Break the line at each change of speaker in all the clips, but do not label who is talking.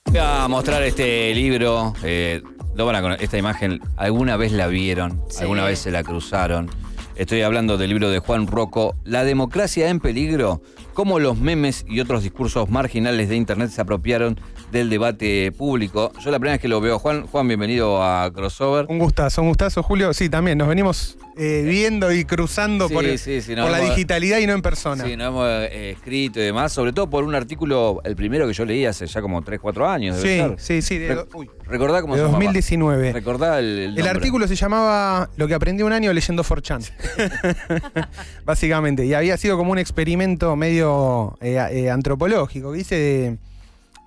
Voy a mostrar este libro. Esta imagen, ¿alguna vez la vieron?
Sí.
¿Alguna vez se la cruzaron? Estoy hablando del libro de Juan Rocco, La democracia en peligro, cómo los memes y otros discursos marginales de Internet se apropiaron del debate público. Yo la primera vez que lo veo, Juan, bienvenido a Crossover.
Un gustazo, Julio. Sí, también nos venimos viendo y cruzando por la digitalidad y no en persona.
Sí, nos hemos escrito y demás, sobre todo por un artículo, el primero que yo leí hace ya como 3, 4 años.
Sí.
¿Recordá cómo
de
se llamaba?
2019.
¿Recordá el nombre?
Artículo se llamaba Lo que aprendí un año leyendo 4chan. Básicamente. Y había sido como un experimento medio antropológico que hice de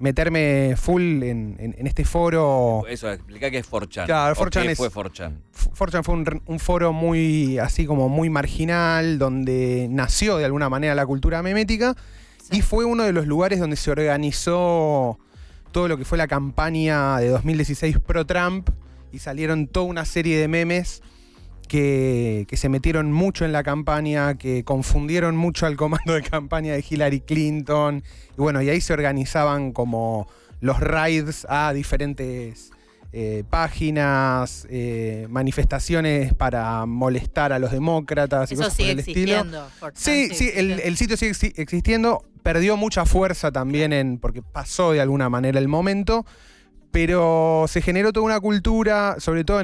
meterme full en este foro.
Eso, explica qué es 4chan.
Claro, 4chan
¿Qué
es.
fue 4chan?
4chan fue un foro muy, así como muy marginal, donde nació de alguna manera la cultura memética, sí. Y fue uno de los lugares donde se organizó todo lo que fue la campaña de 2016 pro-Trump, y salieron toda una serie de memes que se metieron mucho en la campaña, que confundieron mucho al comando de campaña de Hillary Clinton, y bueno, y ahí se organizaban como los raids a diferentes páginas, manifestaciones para molestar a los demócratas y
eso
cosas
sigue
por el
existiendo.
estilo. Sí, el sitio sigue existiendo, perdió mucha fuerza también porque pasó de alguna manera el momento. Pero se generó toda una cultura, sobre todo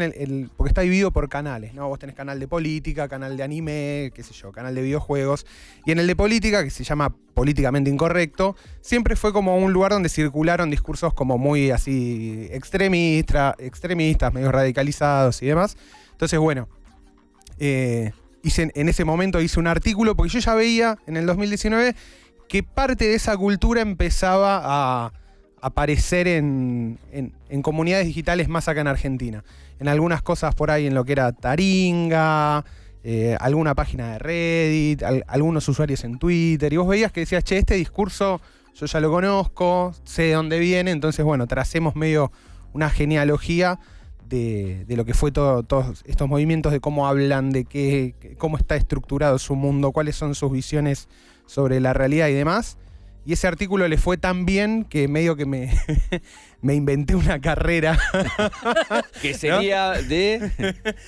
porque está dividido por canales, ¿no? Vos tenés canal de política, canal de anime, qué sé yo, canal de videojuegos. Y en el de política, que se llama Políticamente Incorrecto, siempre fue como un lugar donde circularon discursos como muy así extremistas, medio radicalizados y demás. Entonces, bueno, en ese momento hice un artículo, porque yo ya veía en el 2019 que parte de esa cultura empezaba a aparecer en comunidades digitales más acá en Argentina. En algunas cosas por ahí en lo que era Taringa, alguna página de Reddit, algunos usuarios en Twitter, y vos veías que decías, che, este discurso yo ya lo conozco, sé de dónde viene, entonces bueno, tracemos medio una genealogía de lo que fue todos estos movimientos, de cómo hablan, de cómo está estructurado su mundo, cuáles son sus visiones sobre la realidad y demás. Y ese artículo le fue tan bien que medio que me inventé una carrera.
Que sería, ¿no?, de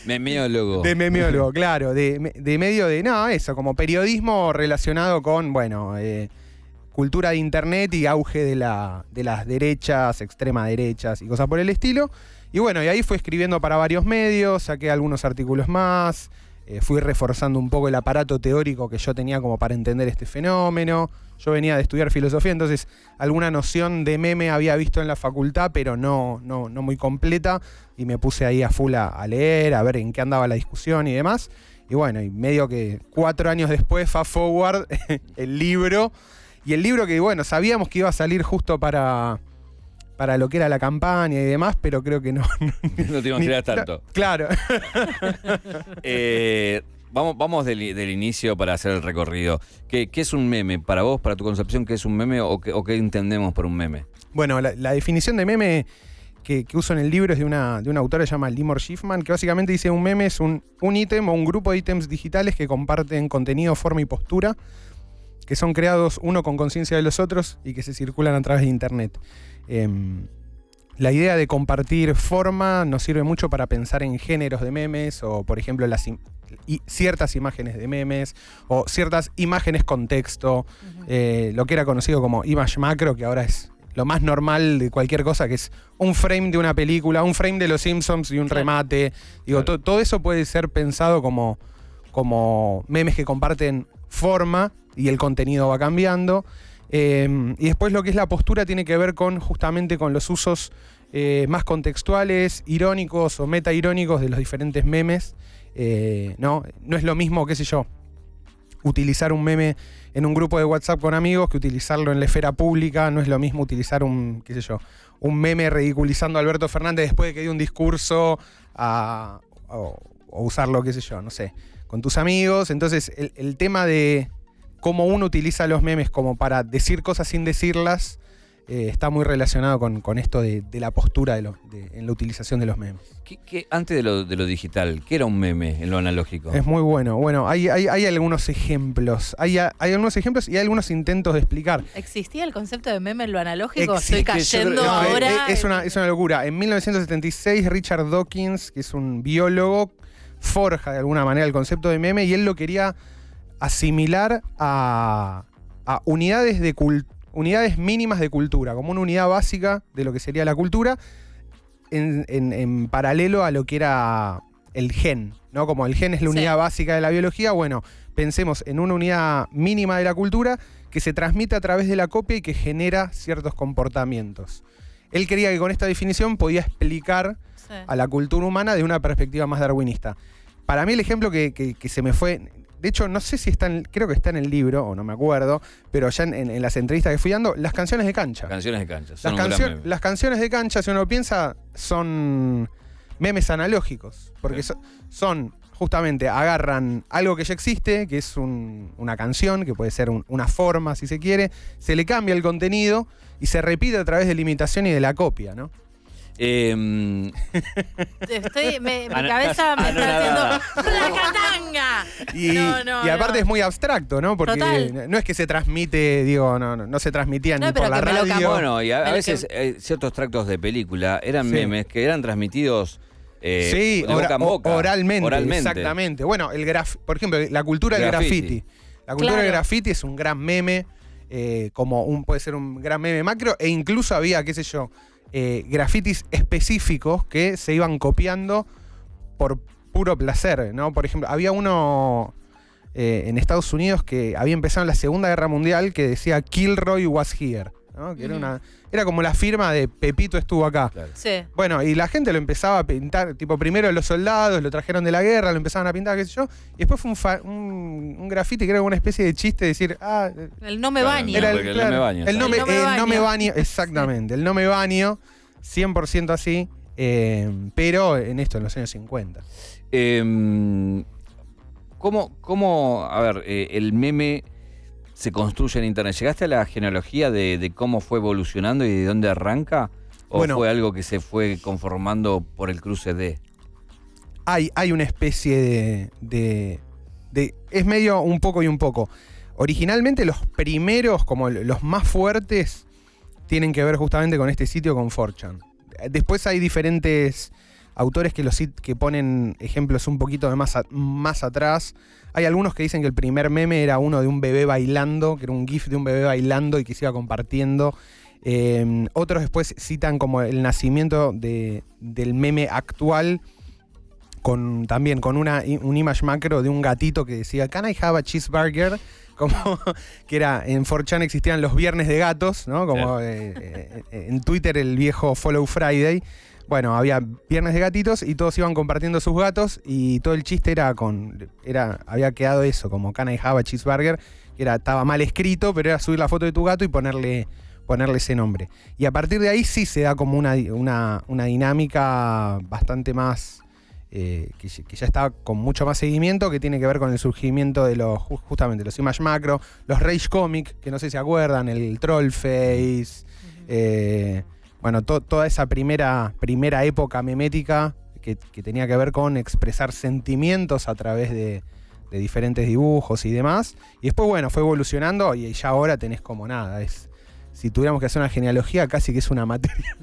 memeólogo.
De memeólogo, claro. Eso, como periodismo relacionado con, bueno, cultura de internet y auge de las derechas, extrema derechas y cosas por el estilo. Y bueno, y ahí fui escribiendo para varios medios, saqué algunos artículos más, fui reforzando un poco el aparato teórico que yo tenía como para entender este fenómeno. Yo venía de estudiar filosofía, entonces alguna noción de meme había visto en la facultad, pero no muy completa, y me puse ahí a full a leer, a ver en qué andaba la discusión y demás. Y bueno, y medio que 4 años después, fast forward, el libro que, bueno, sabíamos que iba a salir justo para lo que era la campaña y demás, pero creo que no
te imaginas tanto.
Claro.
Vamos del inicio para hacer el recorrido. ¿Qué es un meme? Para vos, para tu concepción, ¿qué es un meme o qué entendemos por un meme?
Bueno, la definición de meme que uso en el libro es de una autora que se llama Limor Schiffman, que básicamente dice: un meme es un ítem o un grupo de ítems digitales que comparten contenido, forma y postura, que son creados uno con conciencia de los otros y que se circulan a través de internet. La idea de compartir forma nos sirve mucho para pensar en géneros de memes, o por ejemplo ciertas imágenes de memes, o ciertas imágenes con texto, lo que era conocido como image macro, que ahora es lo más normal de cualquier cosa, que es un frame de una película, un frame de Los Simpsons y un remate. Digo, todo eso puede ser pensado como memes que comparten forma y el contenido va cambiando. Y después lo que es la postura tiene que ver justamente con los usos más contextuales, irónicos o meta-irónicos de los diferentes memes. No es lo mismo, qué sé yo, utilizar un meme en un grupo de WhatsApp con amigos que utilizarlo en la esfera pública. No es lo mismo utilizar un meme ridiculizando a Alberto Fernández después de que dio un discurso o usarlo, qué sé yo, no sé, con tus amigos. Entonces el tema de cómo uno utiliza los memes como para decir cosas sin decirlas, está muy relacionado con esto de la postura en la utilización de los memes.
Antes de lo digital, ¿qué era un meme en lo analógico?
Es muy bueno. Bueno, hay algunos ejemplos. Hay algunos ejemplos y hay algunos intentos de explicar.
¿Existía el concepto de meme en lo analógico?
Existe.
Estoy cayendo ahora.
Es una locura. En 1976, Richard Dawkins, que es un biólogo, forja de alguna manera el concepto de meme y él lo quería asimilar a unidades mínimas de cultura, como una unidad básica de lo que sería la cultura, en paralelo a lo que era el gen, ¿no? Como el gen es la unidad básica de la biología, bueno, pensemos en una unidad mínima de la cultura que se transmite a través de la copia y que genera ciertos comportamientos. Él creía que con esta definición podía explicar a la cultura humana de una perspectiva más darwinista. Para mí el ejemplo que se me fue... De hecho, no sé si creo que está en el libro, o no me acuerdo, pero ya en las entrevistas que fui dando, las canciones de cancha.
Canciones de cancha.
Las canciones de cancha, si uno piensa, son memes analógicos. Porque son justamente, agarran algo que ya existe, que es una canción, que puede ser una forma, si se quiere, se le cambia el contenido y se repite a través de la imitación y de la copia, ¿no?
Mi cabeza me está haciendo ¡placatanga!
Y aparte es muy abstracto, ¿no? Porque no es que se transmite, no se transmitían ni por la radio.
Bueno, y a veces ciertos extractos de película eran memes que eran transmitidos de boca en boca.
Oralmente. Exactamente. Bueno, por ejemplo, la cultura del graffiti. La cultura del graffiti es un gran meme, puede ser un gran meme macro, e incluso había, qué sé yo, grafitis específicos que se iban copiando por puro placer, ¿no? Por ejemplo, había uno en Estados Unidos que había empezado en la Segunda Guerra Mundial que decía Kilroy was here, ¿no? Que era como la firma de Pepito estuvo acá.
Claro.
Sí.
Bueno, y la gente lo empezaba a pintar, tipo, primero los soldados lo trajeron de la guerra, lo empezaban a pintar, qué sé yo, y después fue un grafiti que era una especie de chiste de decir,
el no me baño.
Era
el no me baño.
El no me baño, exactamente, el no me baño, 100% así, pero en los años 50.
¿Cómo el meme se construye en Internet? ¿Llegaste a la genealogía de cómo fue evolucionando y de dónde arranca? ¿O fue algo que se fue conformando por el cruce de...?
Hay una especie de... Es medio un poco y un poco. Originalmente los primeros, como los más fuertes, tienen que ver justamente con este sitio, con 4chan. Después hay diferentes autores que ponen ejemplos un poquito de más atrás. Hay algunos que dicen que el primer meme era uno de un bebé bailando, que era un gif de un bebé bailando y que se iba compartiendo. Otros después citan como el nacimiento del meme actual, también con un image macro de un gatito que decía "Can I have a cheeseburger?", como que era, en 4chan existían los viernes de gatos, ¿no? Como en Twitter el viejo Follow Friday. Bueno, había viernes de gatitos y todos iban compartiendo sus gatos y todo el chiste había quedado eso, como "Can I have a cheeseburger?", que estaba mal escrito, pero era subir la foto de tu gato y ponerle ese nombre. Y a partir de ahí sí se da como una dinámica bastante más, que ya está con mucho más seguimiento, que tiene que ver con el surgimiento de justamente los image macro, los rage comic, que no sé si se acuerdan, el troll face, bueno, toda esa primera época memética que tenía que ver con expresar sentimientos a través de diferentes dibujos y demás. Y después, bueno, fue evolucionando y ya ahora tenés como nada. Si tuviéramos que hacer una genealogía, casi que es una materia.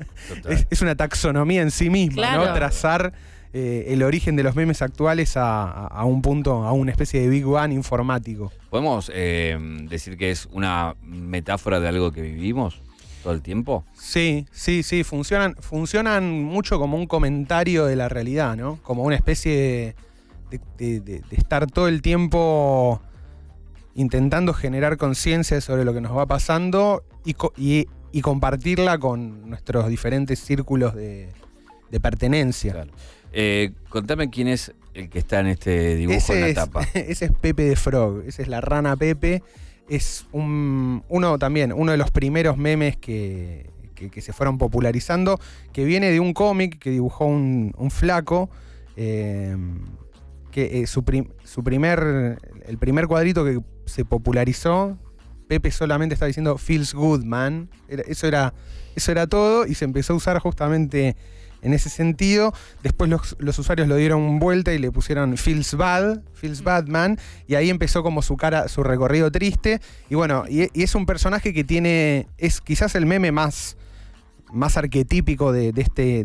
Es una taxonomía en sí misma, claro, ¿no? Trazar el origen de los memes actuales a un punto, a una especie de Big Bang informático.
¿Podemos decir que es una metáfora de algo que vivimos todo el tiempo?
Sí, funcionan mucho como un comentario de la realidad, ¿no? Como una especie de estar todo el tiempo intentando generar conciencia sobre lo que nos va pasando y compartirla con nuestros diferentes círculos de pertenencia.
Claro. Contame quién es el que está en este dibujo en la tapa.
Ese es Pepe the Frog, esa es la rana Pepe. Es uno de los primeros memes que se fueron popularizando, que viene de un cómic que dibujó un flaco, que el primer cuadrito que se popularizó Pepe solamente estaba diciendo feels good, man. Eso era todo y se empezó a usar justamente en ese sentido. Después los usuarios lo dieron vuelta y le pusieron feels bad, man. Y ahí empezó como su recorrido triste. Y bueno, y es un personaje que es quizás el meme más arquetípico de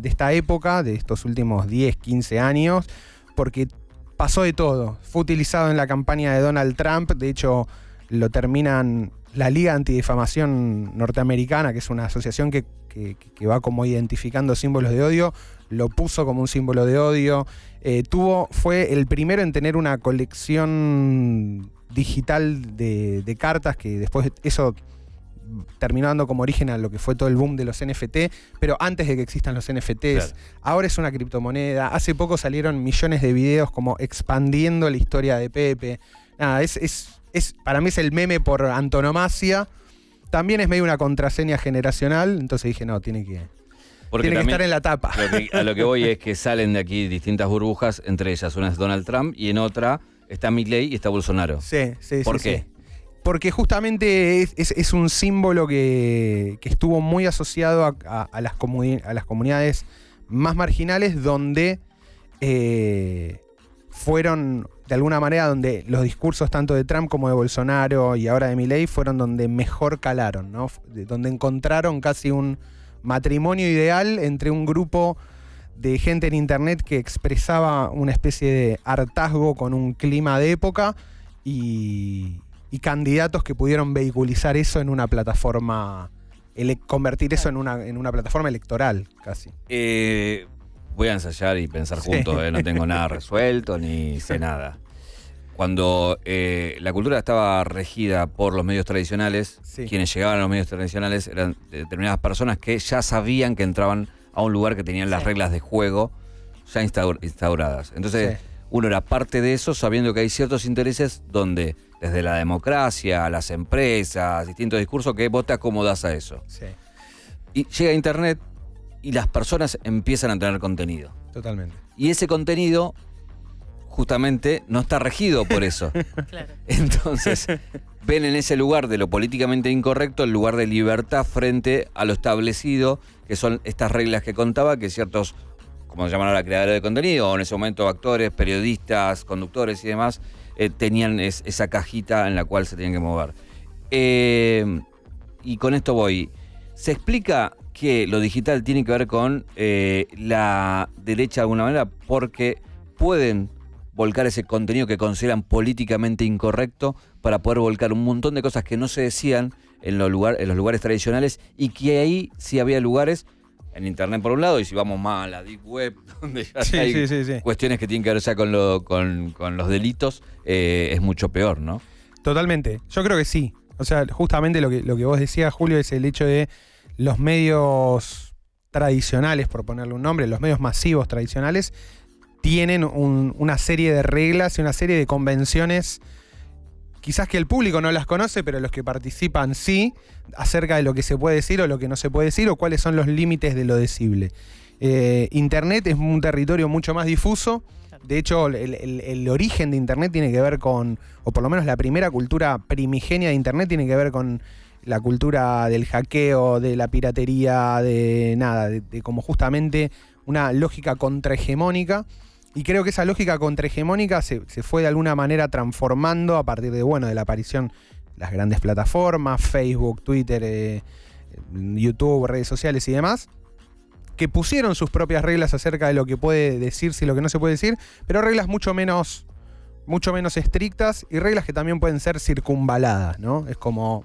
esta época, de estos últimos 10, 15 años, porque pasó de todo. Fue utilizado en la campaña de Donald Trump. De hecho, lo terminan la Liga Antidifamación Norteamericana, que es una asociación que va como identificando símbolos de odio, lo puso como un símbolo de odio. Fue el primero en tener una colección digital de cartas, que después eso terminó dando como origen a lo que fue todo el boom de los NFT, pero antes de que existan los NFTs, claro. Ahora es una criptomoneda. Hace poco salieron millones de videos como expandiendo la historia de Pepe. Nada, para mí es el meme por antonomasia. También es medio una contraseña generacional, entonces dije, no, tiene que estar en la tapa.
A lo que voy es que salen de aquí distintas burbujas, entre ellas una es Donald Trump y en otra está Milei y está Bolsonaro.
Sí.
¿Por qué?
Sí. Porque justamente es un símbolo que estuvo muy asociado a las comunidades más marginales, donde fueron, de alguna manera, donde los discursos tanto de Trump como de Bolsonaro y ahora de Milei fueron donde mejor calaron, ¿no? Donde encontraron casi un matrimonio ideal entre un grupo de gente en internet que expresaba una especie de hartazgo con un clima de época y candidatos que pudieron vehiculizar eso en una plataforma, convertir eso en una plataforma electoral, casi.
Voy a ensayar y pensar juntos, no tengo nada resuelto ni sé nada. Cuando la cultura estaba regida por los medios tradicionales, quienes llegaban a los medios tradicionales eran determinadas personas que ya sabían que entraban a un lugar que tenían las reglas de juego ya instauradas. Entonces, uno era parte de eso, sabiendo que hay ciertos intereses donde, desde la democracia, las empresas, distintos discursos, que vos te acomodás a eso. Sí. Y llega Internet y las personas empiezan a tener contenido.
Totalmente.
Y ese contenido justamente no está regido por eso.
Claro.
Entonces, ven en ese lugar de lo políticamente incorrecto el lugar de libertad frente a lo establecido, que son estas reglas que contaba, que ciertos, como se llaman ahora, creadores de contenido, o en ese momento actores, periodistas, conductores y demás, tenían esa cajita en la cual se tenían que mover. Y con esto voy. Se explica que lo digital tiene que ver con la derecha de alguna manera, porque pueden volcar ese contenido que consideran políticamente incorrecto para poder volcar un montón de cosas que no se decían en los lugares tradicionales, y que ahí sí había lugares, en Internet por un lado, y si vamos más a la Deep Web, donde ya hay cuestiones que tienen que ver ya con los delitos, es mucho peor, ¿no?
Totalmente. Yo creo que sí. O sea, justamente lo que vos decías, Julio, es el hecho de los medios tradicionales, por ponerle un nombre, los medios masivos tradicionales, tienen una serie de reglas y una serie de convenciones, quizás que el público no las conoce, pero los que participan sí, acerca de lo que se puede decir o lo que no se puede decir, o cuáles son los límites de lo decible. Internet es un territorio mucho más difuso. De hecho, el origen de Internet tiene que ver con, o por lo menos la primera cultura primigenia de Internet tiene que ver con la cultura del hackeo, de la piratería, de como justamente una lógica contrahegemónica. Y creo que esa lógica contrahegemónica se fue de alguna manera transformando a partir de la aparición de las grandes plataformas, Facebook, Twitter, YouTube, redes sociales y demás, que pusieron sus propias reglas acerca de lo que puede decirse y lo que no se puede decir, pero reglas mucho menos estrictas, y reglas que también pueden ser circunvaladas, ¿no? Es como,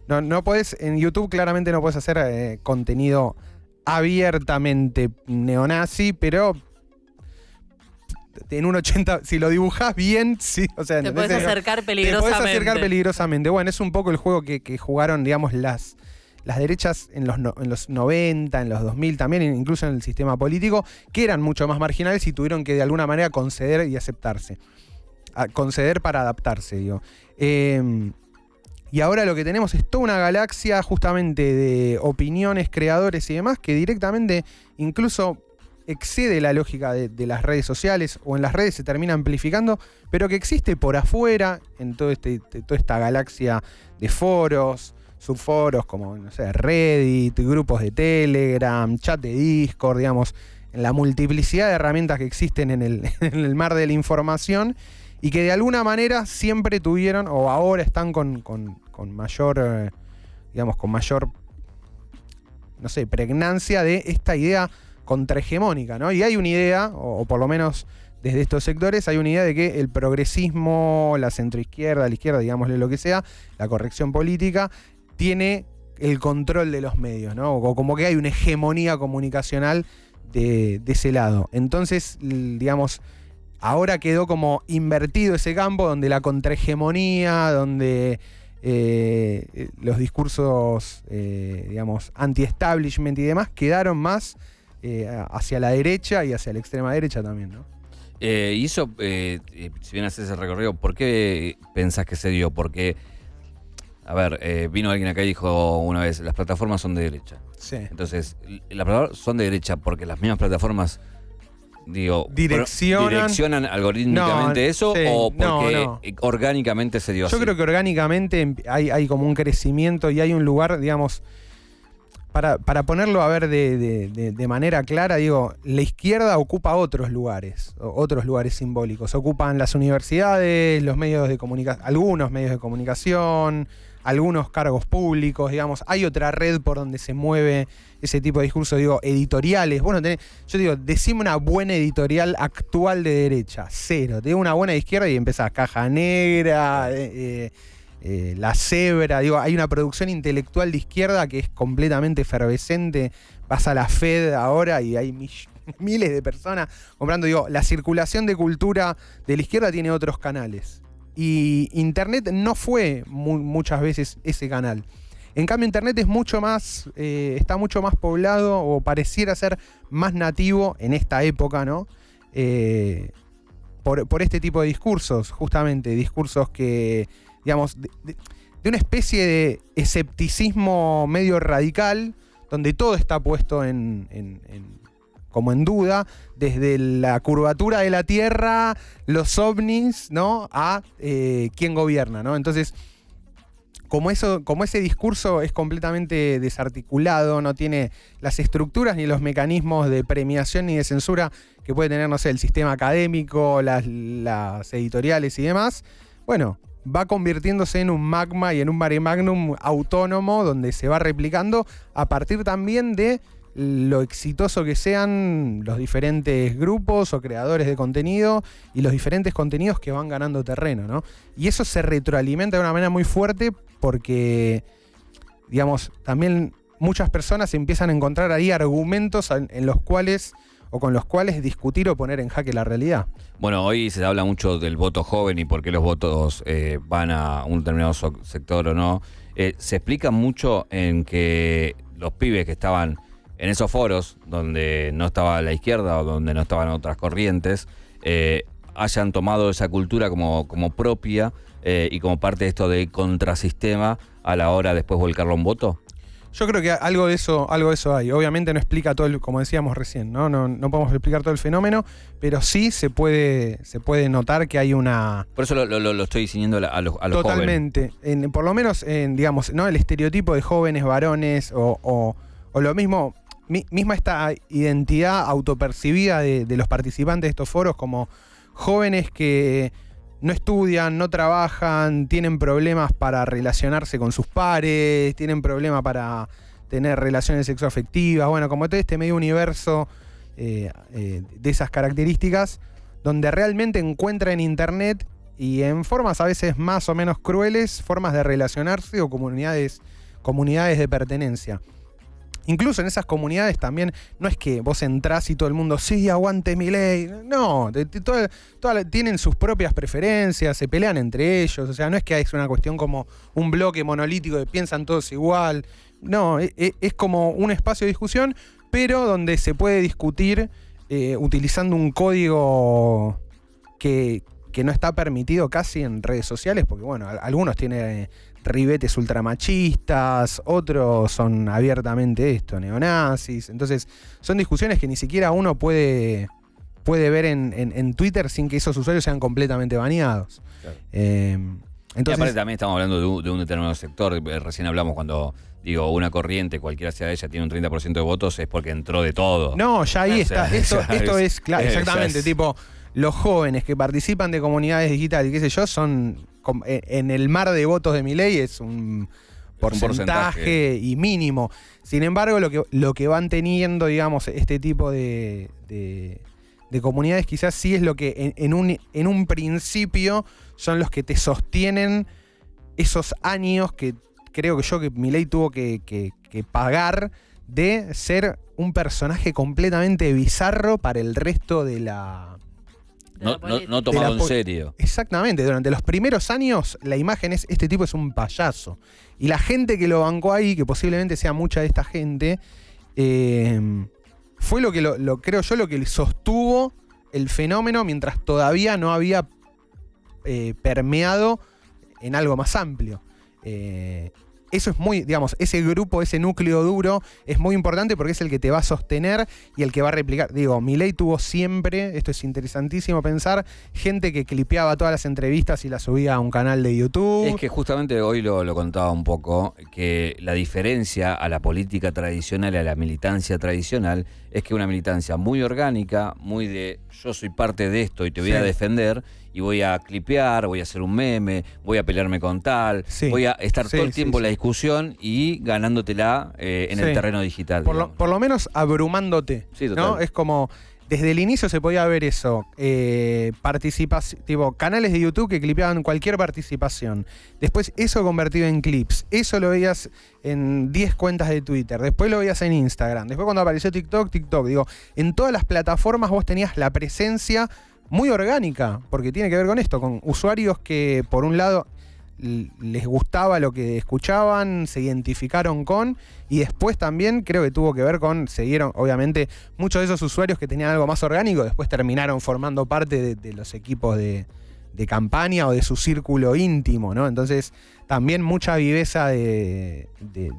no podés, en YouTube claramente no podés hacer contenido abiertamente neonazi, pero en un 80, si lo dibujás bien, sí, o sea,
te puedes acercar peligrosamente.
Te podés acercar peligrosamente. Bueno, es un poco el juego que jugaron, digamos, las derechas en los 90, en los 2000 también, incluso en el sistema político, que eran mucho más marginales y tuvieron que de alguna manera conceder y aceptarse. Conceder para adaptarse, digo. Y ahora lo que tenemos es toda una galaxia justamente de opiniones, creadores y demás, que directamente incluso excede la lógica de las redes sociales, o en las redes se termina amplificando, pero que existe por afuera, en toda esta galaxia de foros, subforos como, no sé, Reddit, grupos de Telegram, chat de Discord, digamos, en la multiplicidad de herramientas que existen en el mar de la información, y que de alguna manera siempre tuvieron, o ahora están con mayor, digamos, con mayor, no sé, pregnancia de esta idea contrahegemónica, ¿no? Y hay una idea, o por lo menos desde estos sectores, hay una idea de que el progresismo, la centroizquierda, la izquierda, digámosle lo que sea, la corrección política, tiene el control de los medios, ¿no? O como que hay una hegemonía comunicacional de ese lado. Entonces, digamos, ahora quedó como invertido ese campo donde la contrahegemonía, donde los discursos, digamos, anti-establishment y demás quedaron más hacia la derecha y hacia la extrema derecha también, ¿no?
Y eso, si bien haces ese recorrido, ¿por qué pensás que se dio? Porque, a ver, vino alguien acá y dijo una vez, las plataformas son de derecha.
Sí.
Entonces, las plataformas son de derecha porque las mismas plataformas, digo, direccionan algorítmicamente eso,
sí,
o porque
no.
orgánicamente se dio así.
Yo creo que orgánicamente hay como un crecimiento y hay un lugar, digamos, para ponerlo a ver de manera clara, digo, la izquierda ocupa otros lugares simbólicos. Ocupan las universidades, los medios de comunicación, algunos medios de comunicación, algunos cargos públicos, digamos. Hay otra red por donde se mueve ese tipo de discursos, digo, editoriales. Bueno, yo digo, decime una buena editorial actual de derecha, cero. Te digo una buena de izquierda y empezás Caja Negra, La Cebra, digo, hay una producción intelectual de izquierda que es completamente efervescente. Vas a la Fed ahora y hay miles de personas comprando. Digo, la circulación de cultura de la izquierda tiene otros canales. Y Internet no fue muchas veces ese canal. En cambio, Internet es mucho más, está mucho más poblado, o pareciera ser más nativo en esta época, ¿no? Por este tipo de discursos, justamente, discursos que, digamos, de una especie de escepticismo medio radical, donde todo está puesto como en duda, desde la curvatura de la Tierra, los ovnis, ¿no? A quién gobierna, ¿no? Entonces, como ese discurso es completamente desarticulado, no tiene las estructuras ni los mecanismos de premiación ni de censura que puede tener, no sé, el sistema académico, las editoriales y demás, bueno, va convirtiéndose en un magma y en un mare magnum autónomo donde se va replicando a partir también de lo exitoso que sean los diferentes grupos o creadores de contenido y los diferentes contenidos que van ganando terreno, ¿no? Y eso se retroalimenta de una manera muy fuerte porque, digamos, también muchas personas empiezan a encontrar ahí argumentos en los cuales o con los cuales discutir o poner en jaque la realidad.
Bueno, hoy se habla mucho del voto joven y por qué los votos van a un determinado sector o no. Se explica mucho en que los pibes que estaban en esos foros donde no estaba la izquierda o donde no estaban otras corrientes, hayan tomado esa cultura como propia y como parte de esto de contrasistema a la hora de después volcarlo a un voto.
Yo creo que algo de eso hay. Obviamente no explica todo, como decíamos recién, ¿no? No podemos explicar todo el fenómeno, pero sí se puede notar que hay una...
Por eso lo estoy diciendo a los
totalmente.
jóvenes.
Por lo menos, digamos, ¿no? El estereotipo de jóvenes varones o lo mismo, misma esta identidad autopercibida de los participantes de estos foros como jóvenes que no estudian, no trabajan, tienen problemas para relacionarse con sus pares, tienen problemas para tener relaciones sexoafectivas, bueno, como todo este medio universo de esas características, donde realmente encuentra en Internet y en formas a veces más o menos crueles, formas de relacionarse o comunidades de pertenencia. Incluso en esas comunidades también no es que vos entrás y todo el mundo, sí, aguante Milei. No, tienen sus propias preferencias, se pelean entre ellos. O sea, no es que es una cuestión como un bloque monolítico de piensan todos igual. No, es como un espacio de discusión, pero donde se puede discutir utilizando un código que no está permitido casi en redes sociales, porque bueno, algunos tienen ribetes ultramachistas, otros son abiertamente neonazis. Entonces, son discusiones que ni siquiera uno puede ver en Twitter sin que esos usuarios sean completamente baneados.
Claro.
Entonces,
y aparte también estamos hablando de un determinado sector. Recién hablamos cuando digo una corriente, cualquiera sea ella, tiene un 30% de votos, es porque entró de todo.
no, ya ahí
O sea,
está.
ya
Esto
es-
es claro,
ya
exactamente.
es-
Tipo, los jóvenes que participan de comunidades digitales, qué sé yo, son en el mar de votos de Milei es un porcentaje y mínimo. Sin embargo, lo que van teniendo, digamos, este tipo de comunidades quizás sí es lo que en un principio son los que te sostienen esos años que creo que Milei tuvo que pagar de ser un personaje completamente bizarro para el resto de la...
No tomado en serio.
Exactamente, durante los primeros años la imagen es, este tipo es un payaso. Y la gente que lo bancó ahí, que posiblemente sea mucha de esta gente, fue lo que creo yo, lo que sostuvo el fenómeno mientras todavía no había permeado en algo más amplio. Eso es muy, digamos, ese grupo, ese núcleo duro es muy importante porque es el que te va a sostener y el que va a replicar. Digo, Milei tuvo siempre, esto es interesantísimo pensar, gente que clipeaba todas las entrevistas y las subía a un canal de YouTube.
Es que justamente hoy lo contaba un poco, que la diferencia a la política tradicional y a la militancia tradicional es que una militancia muy orgánica, muy de yo soy parte de esto y te voy a defender y voy a clipear, voy a hacer un meme, voy a pelearme con tal, voy a estar todo el tiempo en la discusión y ganándotela en el terreno digital.
Por lo menos abrumándote, ¿no? Es como, desde el inicio se podía ver eso, tipo, canales de YouTube que clipeaban cualquier participación. Después eso convertido en clips, eso lo veías en 10 cuentas de Twitter, después lo veías en Instagram, después cuando apareció TikTok, digo, en todas las plataformas vos tenías la presencia muy orgánica, porque tiene que ver con esto, con usuarios que por un lado les gustaba lo que escuchaban, se identificaron con, y después también creo que tuvo que ver con, siguieron, obviamente, muchos de esos usuarios que tenían algo más orgánico, después terminaron formando parte de los equipos de campaña o de su círculo íntimo, ¿no? Entonces, también mucha viveza de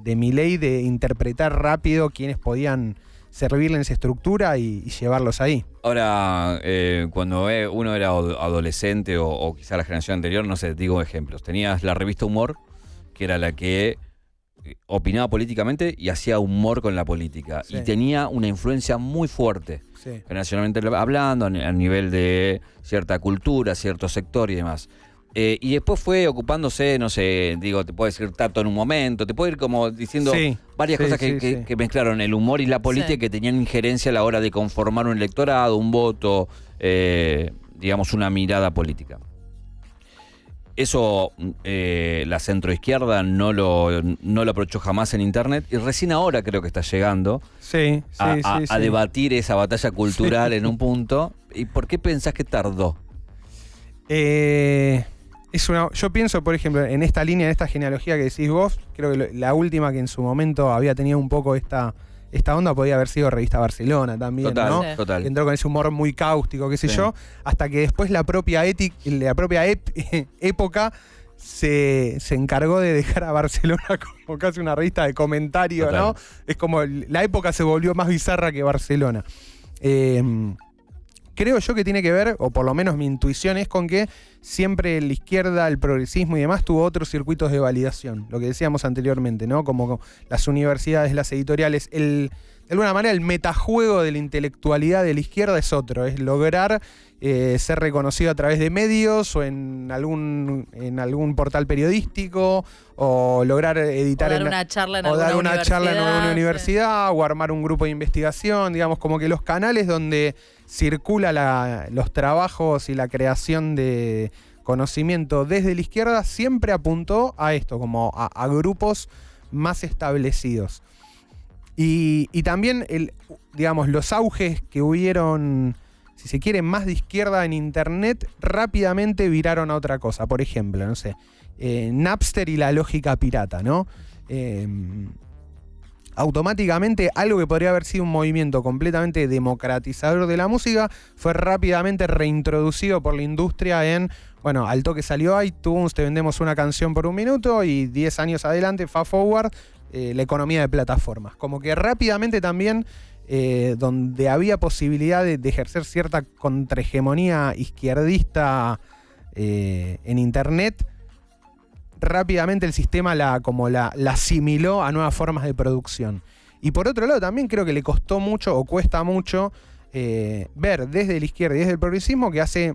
Milei de interpretar rápido quiénes podían servirle en esa estructura y llevarlos ahí.
Ahora, cuando uno era adolescente o quizá la generación anterior, no sé, digo ejemplos. Tenías la revista Humor, que era la que opinaba políticamente y hacía humor con la política.
Sí.
Y tenía una influencia muy fuerte,
Sí.
generacionalmente hablando, a nivel de cierta cultura, cierto sector y demás. Y después fue ocupándose, no sé, digo, te puedo decir Tato en un momento, te puedo ir como diciendo varias cosas que mezclaron el humor y la política que tenían injerencia a la hora de conformar un electorado, un voto, digamos, una mirada política. Eso la centroizquierda no lo aprovechó jamás en Internet y recién ahora creo que está llegando a debatir esa batalla cultural en un punto. ¿Y por qué pensás que tardó?
Yo pienso, por ejemplo, en esta línea, en esta genealogía que decís vos, creo que la última que en su momento había tenido un poco esta onda podía haber sido Revista Barcelona también,
Total,
¿no?
Sí.
total.
Que entró con ese humor muy cáustico, qué sé yo, hasta que después la propia época se encargó de dejar a Barcelona como casi una revista de comentario,
Total.
¿no? Es como la época se volvió más bizarra que Barcelona. Creo yo que tiene que ver, o por lo menos mi intuición es con que siempre la izquierda, el progresismo y demás tuvo otros circuitos de validación, lo que decíamos anteriormente, ¿no? Como las universidades, las editoriales, de alguna manera el metajuego de la intelectualidad de la izquierda es otro, es lograr ser reconocido a través de medios o en algún portal periodístico, o lograr editar
o dar una charla en
o dar
alguna
una charla en alguna
universidad,
universidad, o armar un grupo de investigación, digamos, como que los canales donde circula los trabajos y la creación de conocimiento desde la izquierda siempre apuntó a esto, como a grupos más establecidos. Y también, digamos, los auges que hubieron, si se quiere, más de izquierda en Internet, rápidamente viraron a otra cosa. Por ejemplo, no sé, Napster y la lógica pirata, ¿no? automáticamente algo que podría haber sido un movimiento completamente democratizador de la música fue rápidamente reintroducido por la industria en, bueno, al toque salió iTunes, te vendemos una canción por 1 minuto y 10 años adelante, fast forward, la economía de plataformas. Como que rápidamente también, donde había posibilidad de ejercer cierta contrahegemonía izquierdista en Internet, rápidamente el sistema la asimiló a nuevas formas de producción. Y por otro lado también creo que le costó mucho o cuesta mucho ver desde la izquierda y desde el progresismo que hace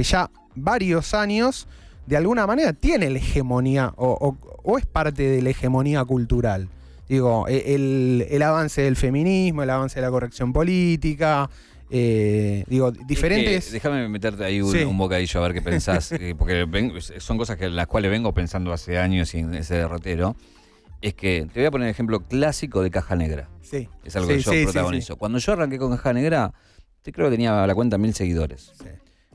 ya varios años de alguna manera tiene la hegemonía o es parte de la hegemonía cultural. Digo, el avance del feminismo, el avance de la corrección política, digo, diferentes...
Déjame meterte ahí
Sí.
un bocadillo a ver qué pensás, porque son cosas que las cuales vengo pensando hace años en ese derrotero. Es que te voy a poner el ejemplo clásico de Caja Negra.
Sí.
Es algo que yo protagonizo. Cuando yo arranqué con Caja Negra, creo que tenía a la cuenta 1000 seguidores.
Sí.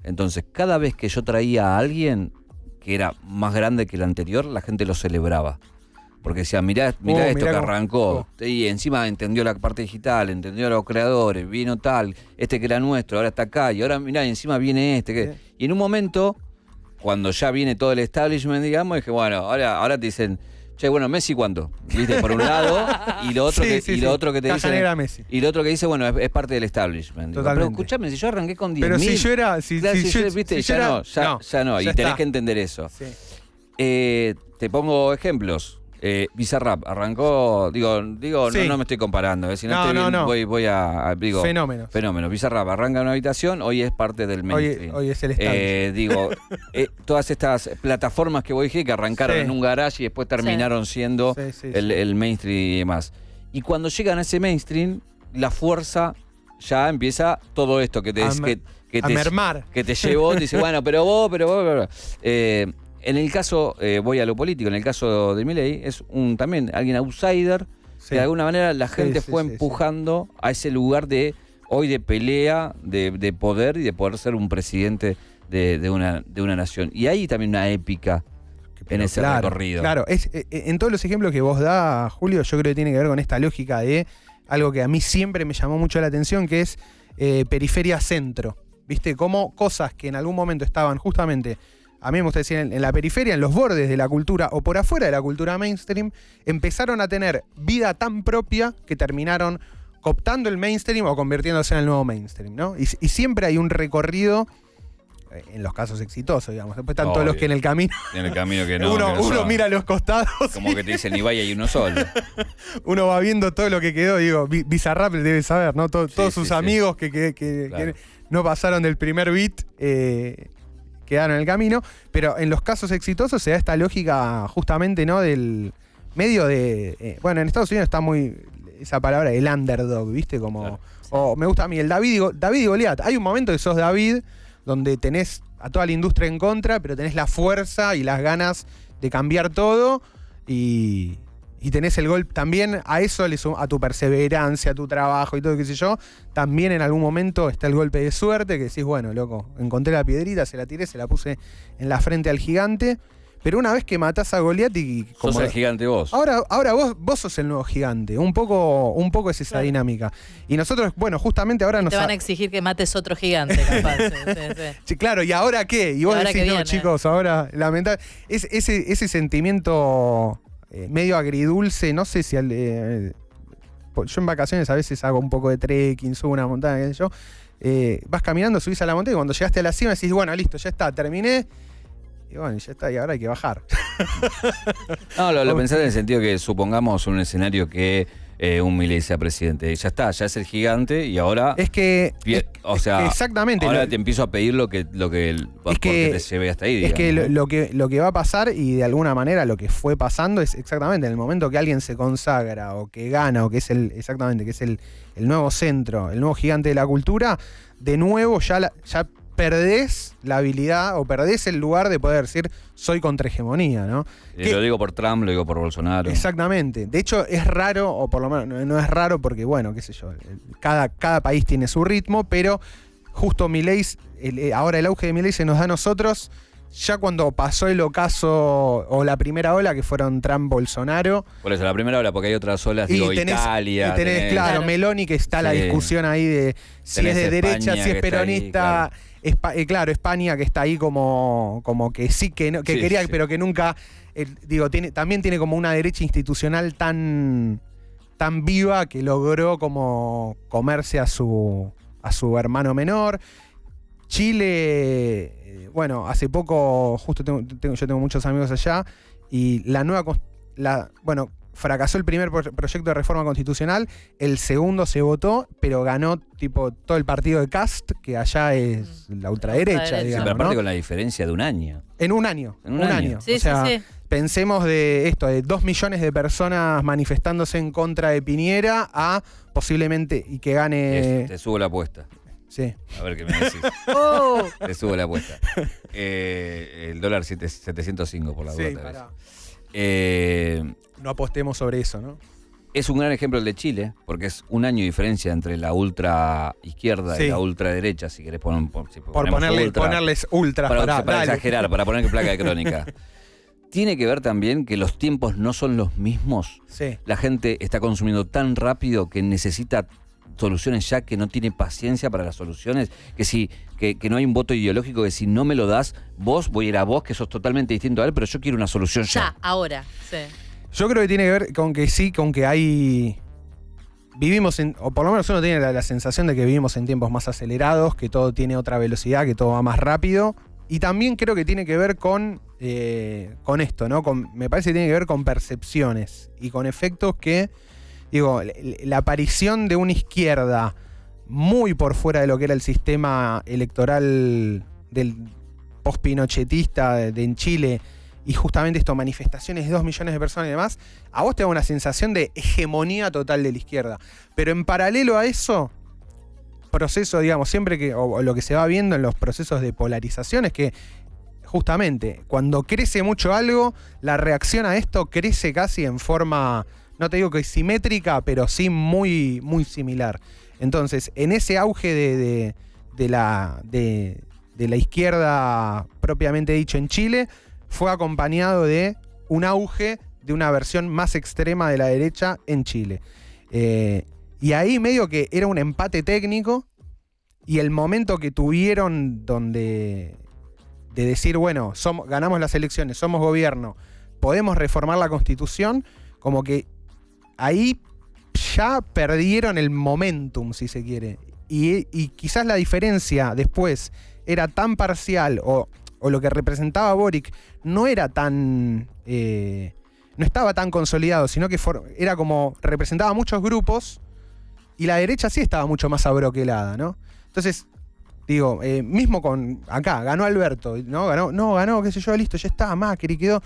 Entonces, cada vez que yo traía a alguien que era más grande que el anterior, la gente lo celebraba. Porque decía, mirá esto
mirá
que
cómo-
arrancó. Y encima entendió la parte digital, entendió a los creadores, vino tal, este que era nuestro, ahora está acá, y ahora mirá, encima viene este.
Sí.
Y en un momento, cuando ya viene todo el establishment, digamos, dije, bueno, ahora te dicen, che, bueno, Messi ¿cuánto? ¿Viste? Por un lado, y lo otro, lo otro que te
Caja
dice.
Negra Messi.
Y lo otro que dice, bueno, es parte del establishment. Digo,
Totalmente.
pero escúchame, si yo arranqué con 10.000.
Pero si yo era... Si,
Claro,
si yo,
viste,
si yo
ya
era-
no, ya no, y
ya
tenés
está.
que entender eso.
Sí.
Te pongo ejemplos. Bizarrap arrancó, digo,
Sí.
no me estoy comparando, si no,
No,
estoy
no,
bien,
no.
voy a digo,
Fenómenos.
fenómeno. Bizarrap arranca en una habitación, hoy es parte del mainstream.
Hoy es el establishment.
Digo, todas estas plataformas que vos dije que arrancaron
Sí.
en un garage y después terminaron siendo
Sí.
el mainstream y demás. Y cuando llegan a ese mainstream, la fuerza ya empieza todo esto que te
A
que
a
te,
mermar.
que te llevó, te dice, bueno, pero vos. En el caso, voy a lo político, en el caso de Milei, es también alguien outsider,
Sí.
que de alguna manera la gente
Sí,
fue
sí,
empujando a ese lugar de hoy de pelea, de poder y de poder ser un presidente de una nación. Y hay también una épica en ese recorrido.
Claro, en todos los ejemplos que vos das, Julio, yo creo que tiene que ver con esta lógica de algo que a mí siempre me llamó mucho la atención, que es periferia-centro. ¿Viste? Como cosas que en algún momento estaban justamente, a mí me gusta decir, en la periferia, en los bordes de la cultura o por afuera de la cultura mainstream, empezaron a tener vida tan propia que terminaron cooptando el mainstream o convirtiéndose en el nuevo mainstream, ¿no? Y siempre hay un recorrido, en los casos exitosos, digamos. Después están todos los
Obvio.
que en el camino...
En el camino que no.
uno
que no son.
mira a los costados,
Como que te dicen, ni vaya y uno solo.
uno va viendo todo lo que quedó. Digo, Bizarrap debe saber, ¿no? Todos sus
sí.
amigos que
Claro.
no pasaron del primer beat quedaron en el camino. Pero en los casos exitosos se da esta lógica justamente, ¿no? Del medio de... bueno, en Estados Unidos está muy... esa palabra, el underdog, ¿viste? Como...
Claro.
O me gusta a mí, el David y Goliat. Hay un momento que sos David, donde tenés a toda la industria en contra, pero tenés la fuerza y las ganas de cambiar todo y tenés el golpe también, a eso a tu perseverancia, a tu trabajo y todo, qué sé yo, también en algún momento está el golpe de suerte, que decís, bueno, loco, encontré la piedrita, se la tiré, se la puse en la frente al gigante, pero una vez que matás a Goliat y
Sos el gigante vos.
Ahora vos sos el nuevo gigante. Un poco es esa dinámica. Y nosotros, bueno, justamente ahora nos...
Te van a exigir que mates otro gigante, capaz. Sí.
Sí, claro, ¿y ahora qué? Y vos
¿Y ahora
decís,
qué
no,
viene?
chicos, ahora, lamentable. Ese sentimiento medio agridulce, no sé si... yo en vacaciones a veces hago un poco de trekking, subo una montaña, qué sé yo. Vas caminando, subís a la montaña y cuando llegaste a la cima decís, bueno, listo, ya está, terminé. Y bueno, ya está, y ahora hay que bajar.
No, lo pensé en el sentido que supongamos un escenario que un Milei sea presidente. Y ya está, ya es el gigante y ahora...
Es que...
o sea,
exactamente.
ahora te empiezo a pedir lo que porque te llevé hasta ahí.
Es que
digamos, ¿no?
lo que va a pasar y de alguna manera lo que fue pasando es exactamente en el momento que alguien se consagra o que gana o que es el nuevo centro, el nuevo gigante de la cultura, de nuevo ya perdés la habilidad o perdés el lugar de poder decir soy contrahegemonía, ¿no?
Lo digo por Trump, lo digo por Bolsonaro.
Exactamente. De hecho, es raro, o por lo menos no es raro porque, bueno, qué sé yo, cada país tiene su ritmo, pero justo Milei, ahora el auge de Milei se nos da a nosotros ya cuando pasó el ocaso o la primera ola, que fueron Trump-Bolsonaro.
Por eso, la primera ola, porque hay otras olas,
Y
digo,
tenés,
Italia.
claro,
Claro.
Meloni, que está la
Sí.
discusión ahí de si
Tenés
es de
España,
derecha, si
que
es
está ahí,
peronista. Claro, España, que está ahí como que sí, que no, que
Sí,
quería,
sí.
pero que nunca. También tiene como una derecha institucional tan viva que logró como comerse a su hermano menor. Chile, bueno, hace poco, justo yo tengo muchos amigos allá, y fracasó el primer proyecto de reforma constitucional, el segundo se votó, pero ganó tipo todo el partido de Cast, que allá es la ultraderecha,
ultraderecha.
Sí,
digamos,
pero aparte
¿no?
con la diferencia de un año.
En un año.
En un año.
Sí,
O sea,
sí.
pensemos de esto, de 2 millones de personas manifestándose en contra de Piñera a posiblemente y que gane.
Te subo la apuesta.
Sí.
A ver qué me decís.
Oh,
Te subo la apuesta. El dólar 705 por la duda.
Sí,
tal vez.
pará.
No
No apostemos sobre eso, ¿no?
Es un gran ejemplo el de Chile, porque es un año de diferencia entre la ultra izquierda
Sí.
y la ultraderecha, si querés poner
Por ponerles ultras,
para
dale.
exagerar, para poner placa de crónica. Tiene que ver también que los tiempos no son los mismos.
Sí.
La gente está consumiendo tan rápido que necesita soluciones ya, que no tiene paciencia para las soluciones, que no hay un voto ideológico, que si no me lo das, voy a ir a vos, que sos totalmente distinto a él, pero yo quiero una solución ya.
ya, ahora. Sí.
Yo creo que tiene que ver con que sí, con que hay. Vivimos o por lo menos uno tiene la sensación de que vivimos en tiempos más acelerados, que todo tiene otra velocidad, que todo va más rápido. Y también creo que tiene que ver con esto, ¿no? Me parece que tiene que ver con percepciones y con efectos que, digo, la aparición de una izquierda muy por fuera de lo que era el sistema electoral del post-pinochetista en Chile, y justamente esto, manifestaciones de 2 millones de personas y demás, a vos te da una sensación de hegemonía total de la izquierda. Pero en paralelo a eso, proceso, digamos, siempre que, o lo que se va viendo en los procesos de polarización es que justamente cuando crece mucho algo, la reacción a esto crece casi en forma, no te digo que simétrica, pero sí muy, muy similar. Entonces, en ese auge de la izquierda propiamente dicho en Chile, fue acompañado de un auge de una versión más extrema de la derecha en Chile. Y ahí medio que era un empate técnico, y el momento que tuvieron de decir, bueno, ganamos las elecciones, somos gobierno, podemos reformar la Constitución, como que ahí ya perdieron el momentum, si se quiere. Y quizás la diferencia después era tan parcial, o lo que representaba Boric no era tan. No estaba tan consolidado, sino que era como. Representaba muchos grupos, y la derecha sí estaba mucho más abroquelada, ¿no? Entonces, digo, mismo con. Acá, ganó Alberto, ¿no? Ganó, qué sé yo, listo, ya está, Macri quedó.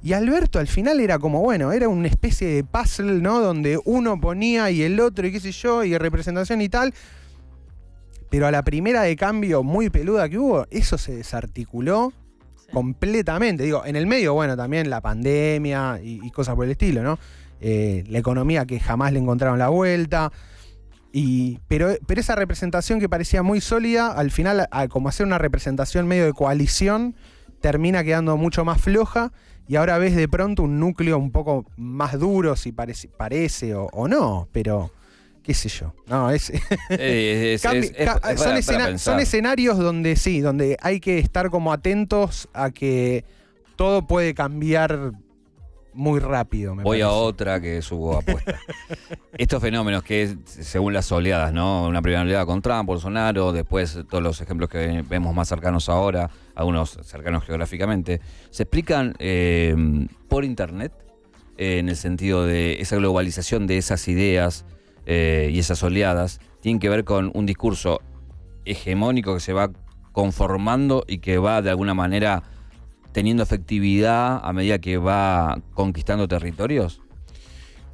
Y Alberto al final era como, bueno, era una especie de puzzle, ¿no? Donde uno ponía y el otro, y qué sé yo, y representación y tal. Pero a la primera de cambio muy peluda que hubo, eso se desarticuló completamente. Digo, en el medio, bueno, también la pandemia y cosas por el estilo, ¿no? La economía que jamás le encontraron la vuelta. Pero esa representación que parecía muy sólida, al final, como hacer una representación medio de coalición, termina quedando mucho más floja. Y ahora ves de pronto un núcleo un poco más duro, si parece o no, pero qué sé yo. No, son escenarios donde sí, donde hay que estar como atentos a que todo puede cambiar muy rápido.
Voy a otra que subo apuesta. Estos fenómenos que, según las oleadas, ¿no? Una primera oleada con Trump, Bolsonaro, después todos los ejemplos que vemos más cercanos ahora, algunos cercanos geográficamente, se explican por internet, en el sentido de esa globalización de esas ideas y esas oleadas, tienen que ver con un discurso hegemónico que se va conformando y que va de alguna manera teniendo efectividad a medida que va conquistando territorios.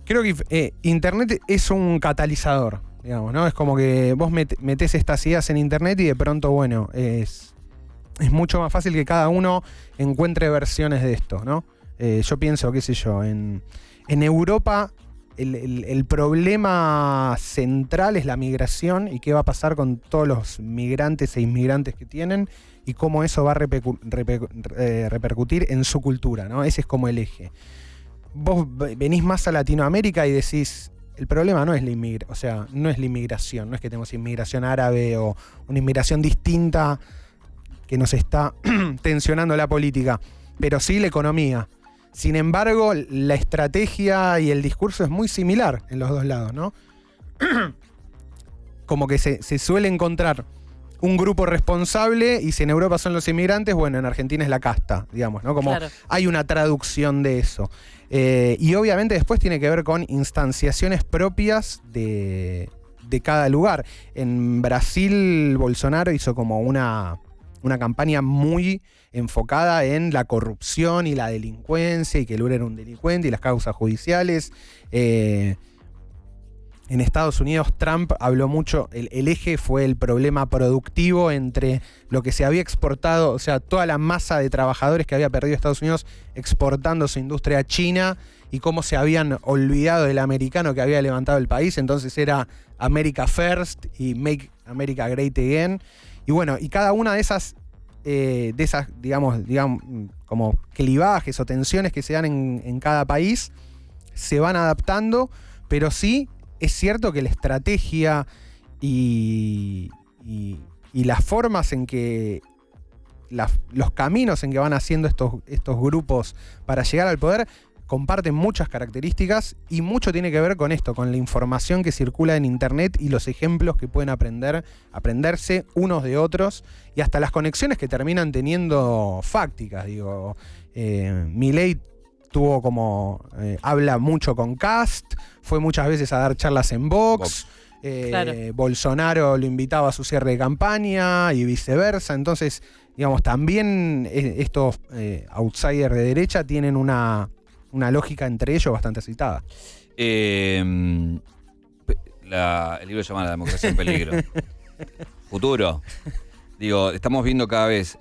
Creo que internet es un catalizador, digamos, ¿no? Es como que vos metés estas ideas en internet y de pronto, bueno, es mucho más fácil que cada uno encuentre versiones de esto, ¿no? Yo pienso, qué sé yo, en Europa el problema central es la migración y qué va a pasar con todos los migrantes e inmigrantes que tienen y cómo eso va a repercutir en su cultura, ¿no? Ese es como el eje. Vos venís más a Latinoamérica y decís, el problema no es no es la inmigración, no es que tenemos inmigración árabe o una inmigración distinta que nos está tensionando la política, pero sí la economía. Sin embargo, la estrategia y el discurso es muy similar en los dos lados, ¿no? Como que se suele encontrar un grupo responsable y si en Europa son los inmigrantes, bueno, en Argentina es la casta, digamos, ¿no? Como
Claro.
hay una traducción de eso. Y obviamente después tiene que ver con instanciaciones propias de cada lugar. En Brasil, Bolsonaro hizo como una campaña muy enfocada en la corrupción y la delincuencia y que Lula era un delincuente y las causas judiciales. En Estados Unidos Trump habló mucho, el eje fue el problema productivo entre lo que se había exportado, o sea, toda la masa de trabajadores que había perdido Estados Unidos exportando su industria a China y cómo se habían olvidado del americano que había levantado el país. Entonces era America First y Make America Great Again. Y bueno, y cada una de esas, digamos, como clivajes o tensiones que se dan en cada país, se van adaptando, pero sí es cierto que la estrategia y las formas en que, los caminos en que van haciendo estos grupos para llegar al poder, comparten muchas características y mucho tiene que ver con esto, con la información que circula en internet y los ejemplos que pueden aprenderse unos de otros y hasta las conexiones que terminan teniendo fácticas. Digo, Milei tuvo habla mucho con Kast, fue muchas veces a dar charlas en Vox.
Claro.
Bolsonaro lo invitaba a su cierre de campaña y viceversa. Entonces, digamos, también estos outsiders de derecha tienen una lógica entre ellos bastante citada.
El libro se llama La democracia en peligro. Futuro. Digo, estamos viendo cada vez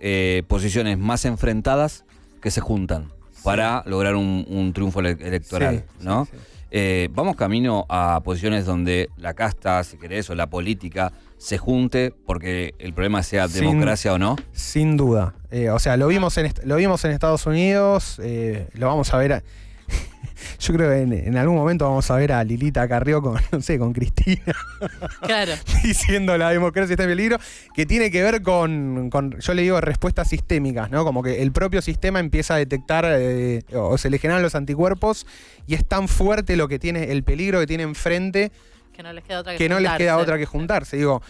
posiciones más enfrentadas que se juntan para lograr un triunfo electoral,
Sí,
¿no?
sí.
Vamos camino a posiciones donde la casta, si querés, o la política se junte porque el problema sea democracia o no.
Sin duda. O sea, lo vimos en Estados Unidos, lo vamos a ver. Yo creo que en algún momento vamos a ver a Lilita Carrió con Cristina
Claro.
diciendo la democracia está en peligro, que tiene que ver con yo le digo, respuestas sistémicas, ¿no? Como que el propio sistema empieza a detectar o se le generan los anticuerpos y es tan fuerte lo que tiene, el peligro que tiene enfrente,
Que no les queda otra que
que no les
juntarse.
queda otra que juntarse. Digo,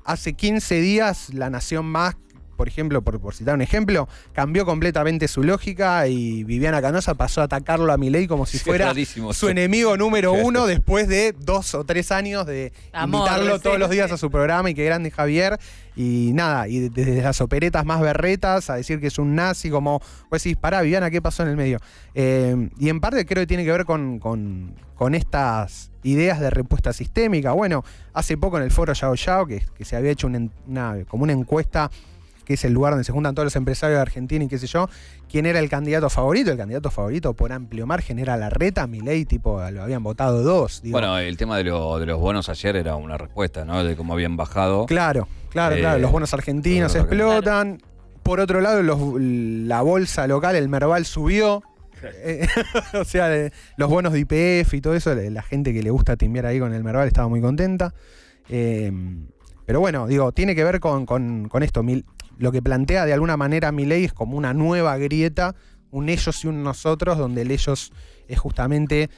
hace 15 días La Nación Más, por ejemplo, por citar un ejemplo, cambió completamente su lógica y Viviana Canosa pasó a atacarlo a Milei como si
Sí,
fuera
rarísimo.
su enemigo número uno después de 2 o 3 años de
Amor,
invitarlo
sí,
todos los días
sí.
a su programa y que grande Javier. Y nada, y desde las operetas más berretas a decir que es un nazi, como vos decís, pará, Viviana, ¿qué pasó en el medio? Y en parte creo que tiene que ver con estas ideas de respuesta sistémica. Bueno, hace poco en el foro Yao Yao, que se había hecho como una encuesta, que es el lugar donde se juntan todos los empresarios de Argentina y qué sé yo, quién era el candidato favorito. El candidato favorito por amplio margen era Larreta. Milei, tipo, lo habían votado 2. Digo.
Bueno, el tema de los bonos ayer era una respuesta, ¿no? De cómo habían bajado.
Claro. Los bonos argentinos
los bonos
explotan. Por otro lado, la bolsa local, el Merval, subió. O sea, los bonos de YPF y todo eso, la gente que le gusta timbear ahí con el Merval estaba muy contenta. Pero bueno, digo, tiene que ver con esto. Lo que plantea de alguna manera Milei es como una nueva grieta, un ellos y un nosotros, donde el ellos es justamente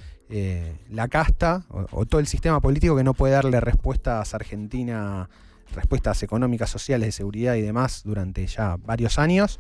la casta o todo el sistema político que no puede darle respuestas a Argentina, respuestas económicas, sociales, de seguridad y demás durante ya varios años.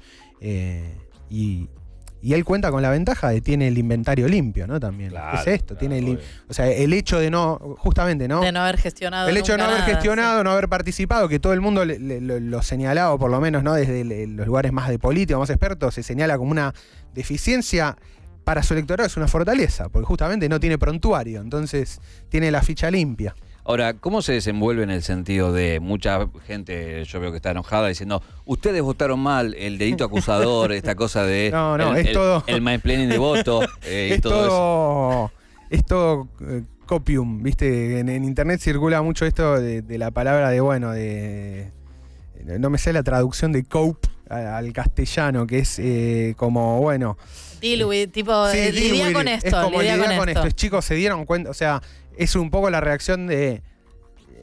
Y él cuenta con la ventaja de tiene el inventario limpio, ¿no? También.
Claro,
es esto,
claro,
tiene
obvio.
o sea, el hecho de no, justamente, ¿no?
De no haber gestionado.
El hecho de no
nunca
haber
nada,
gestionado, no haber participado, que todo el mundo lo señalaba, por lo menos, ¿no? Desde los lugares más de política, más expertos, se señala como una deficiencia. Para su electorado es una fortaleza, porque justamente no tiene prontuario, entonces tiene la ficha limpia.
Ahora, ¿cómo se desenvuelve en el sentido de mucha gente, yo veo que está enojada, diciendo, ustedes votaron mal, el dedito acusador, esta cosa de
No, es todo.
el mansplaining de voto y
Es
todo eso?
todo. es todo copium, ¿viste? En internet circula mucho esto de la palabra de, bueno, no me sé la traducción de cope al castellano, que es como, bueno...
Deal with, tipo,
sí,
lidia con esto.
Es como
lidia con esto.
Chicos, se dieron cuenta, o sea, es un poco la reacción de...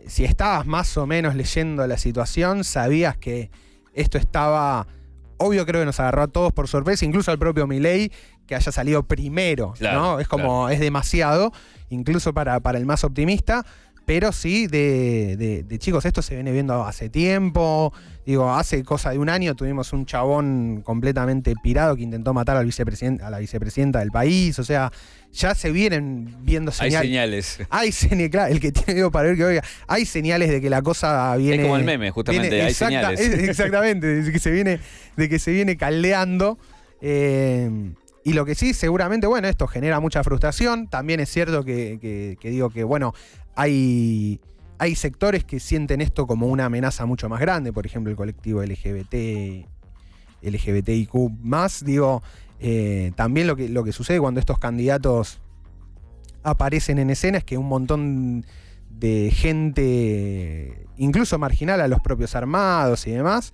Si estabas más o menos leyendo la situación, sabías que esto estaba... Obvio, creo que nos agarró a todos por sorpresa, incluso al propio Milei, que haya salido primero,
Claro,
¿no? Es como, es demasiado, incluso para el más optimista, pero sí de chicos, esto se viene viendo hace tiempo. Digo, hace cosa de un año tuvimos un chabón completamente pirado que intentó matar a la vicepresidenta del país. O sea, ya se vienen viendo señales.
Hay señales.
Hay señales, claro, el que tiene dedo para ver que oiga, hay señales de que la cosa viene.
Es como el meme, justamente, hay señales.
Exactamente, de que se viene caldeando. Y lo que sí, seguramente, bueno, esto genera mucha frustración. También es cierto que digo que, bueno, hay sectores que sienten esto como una amenaza mucho más grande. Por ejemplo, el colectivo LGBTIQ+. Digo, también lo que sucede cuando estos candidatos aparecen en escena es que un montón de gente, incluso marginal a los propios armados y demás,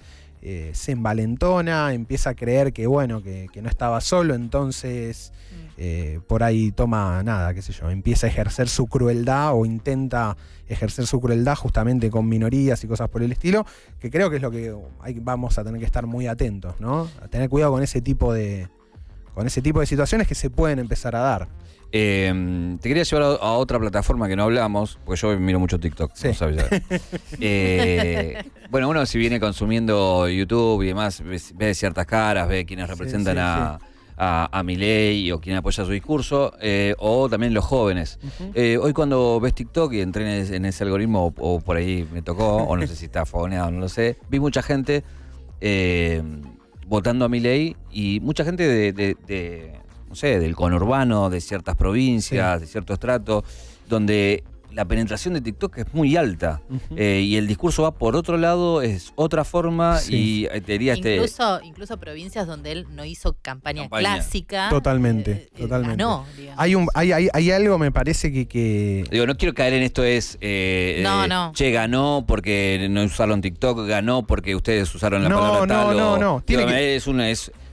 se envalentona, empieza a creer que, bueno, que no estaba solo, entonces por ahí toma, nada, qué sé yo, empieza a ejercer su crueldad o intenta ejercer su crueldad justamente con minorías y cosas por el estilo, que creo que es lo que vamos a tener que estar muy atentos, ¿no? A tener cuidado con ese tipo de situaciones que se pueden empezar a dar.
Te quería llevar a otra plataforma que no hablamos, porque yo miro mucho TikTok,
sí.
no sabes ya. Bueno, uno si viene consumiendo YouTube y demás, ve ciertas caras, ve quienes representan a Milei o quien apoya su discurso, o también los jóvenes. Hoy cuando ves TikTok y entré en ese algoritmo, o por ahí me tocó, o no sé si está fogoneado, no lo sé, vi mucha gente votando a Milei y mucha gente no sé, del conurbano, de ciertas provincias, de cierto estrato, donde la penetración de TikTok es muy alta. Y el discurso va por otro lado, es otra forma, y te diría
incluso provincias donde él no hizo campaña clásica.
Totalmente.
Ganó,
hay algo, me parece que...
Digo, no quiero caer en esto
no.
Che, ganó porque no usaron TikTok, ganó porque ustedes usaron la palabra tal.
No.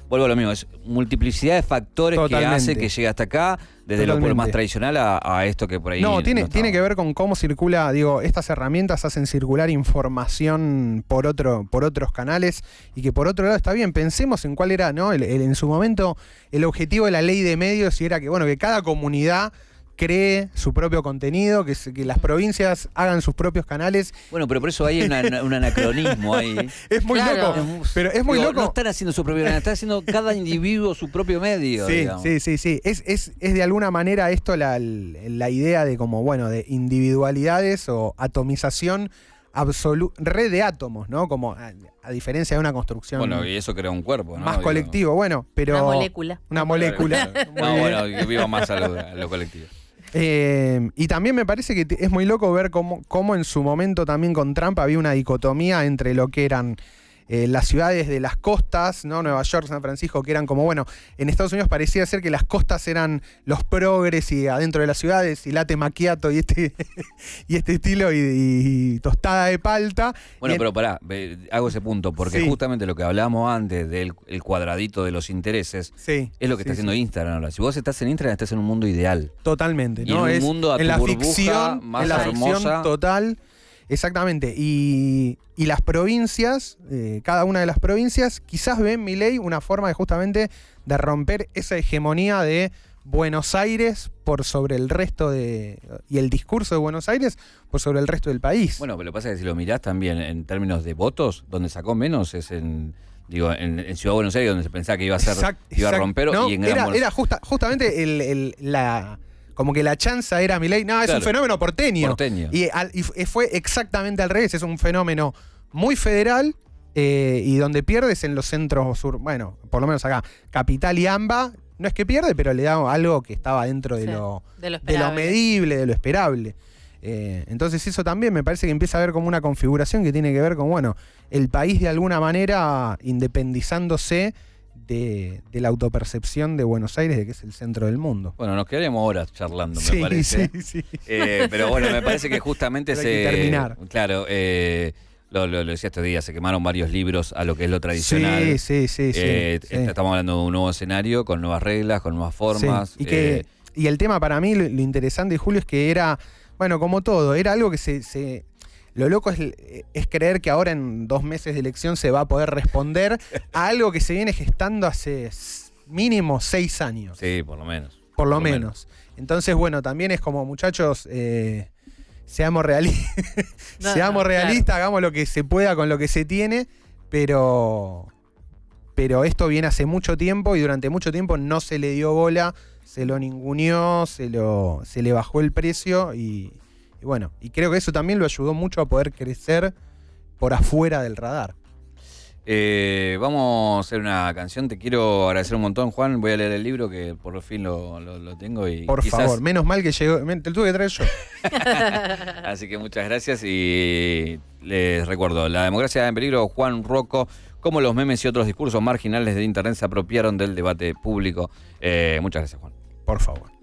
Vuelvo a lo mismo, es multiplicidad de factores que hace que llegue hasta acá, desde lo más tradicional a esto que por ahí...
Tiene que ver con cómo circula, digo, estas herramientas hacen circular información por otros canales, y que por otro lado está bien. Pensemos en cuál era, ¿no? En su momento el objetivo de la ley de medios, y era que, bueno, que cada comunidad cree su propio contenido, que las provincias hagan sus propios canales.
Bueno, pero por eso hay un anacronismo ahí.
Es muy loco, pero es muy loco.
No están haciendo su propio canal, están haciendo cada individuo su propio medio.
Sí,
digamos.
sí. Es de alguna manera esto la idea de como, bueno, de individualidades o atomización red de átomos, ¿no? Como a diferencia de una construcción.
Bueno, y eso crea un cuerpo, ¿no?
Más colectivo, bueno, pero...
Una molécula.
No, bueno, que viva más a lo colectivo.
Y también me parece que es muy loco ver cómo en su momento también con Trump había una dicotomía entre lo que eran las ciudades de las costas, ¿no? Nueva York, San Francisco, que eran como, bueno, en Estados Unidos parecía ser que las costas eran los progres y adentro de las ciudades, y latte macchiato y este estilo y tostada de palta.
Bueno, pero pará, hago ese punto, porque justamente lo que hablábamos antes del cuadradito de los intereses, es lo que está haciendo Instagram ahora. Si vos estás en Instagram, estás en un mundo ideal.
Totalmente,
¿no? Y en un mundo a tu burbuja más hermosa.
Ficción total. Exactamente, y las provincias, cada una de las provincias, quizás ven Milei una forma de justamente de romper esa hegemonía de Buenos Aires por sobre el resto y el discurso de Buenos Aires por sobre el resto del país.
Bueno, pero lo que pasa es que si lo mirás también en términos de votos, donde sacó menos es en Ciudad de Buenos Aires, donde se pensaba que iba a romper,
¿no?
Y en Gran
Era justamente como que la chanza era Milei. No, es un fenómeno porteño. Y fue exactamente al revés. Es un fenómeno muy federal, y donde pierdes en los centros sur. Bueno, por lo menos acá, Capital y AMBA, no es que pierde, pero le da algo que estaba dentro de lo medible, de lo esperable. Entonces eso también me parece que empieza a haber como una configuración que tiene que ver con, bueno, el país de alguna manera independizándose de la autopercepción de Buenos Aires, de que es el centro del mundo.
Bueno, nos quedaríamos horas charlando,
Sí,
me parece.
sí.
Pero bueno, me parece que justamente
Pero hay que terminar.
Claro, lo decía estos días, se quemaron varios libros a lo que es lo tradicional.
Sí.
Estamos hablando de un nuevo escenario, con nuevas reglas, con nuevas formas.
Sí. Y el tema para mí, lo interesante, Julio, es que era, bueno, como todo, era algo que lo loco es creer que ahora en 2 meses de elección se va a poder responder a algo que se viene gestando hace mínimo 6 años.
Sí, por lo menos.
Por lo menos. Entonces, bueno, también es como, muchachos, seamos realistas, hagamos lo que se pueda con lo que se tiene, pero esto viene hace mucho tiempo y durante mucho tiempo no se le dio bola, se lo ninguneó, se le bajó el precio y bueno, y creo que eso también lo ayudó mucho a poder crecer por afuera del radar.
Vamos a hacer una canción. Te quiero agradecer un montón, Juan. Voy a leer el libro que por fin lo tengo. Y
por favor, menos mal que llegó. Te lo tuve que traer yo.
Así que muchas gracias y les recuerdo, La democracia en peligro, Juan Rocco, cómo los memes y otros discursos marginales de Internet se apropiaron del debate público. Muchas gracias, Juan.
Por favor.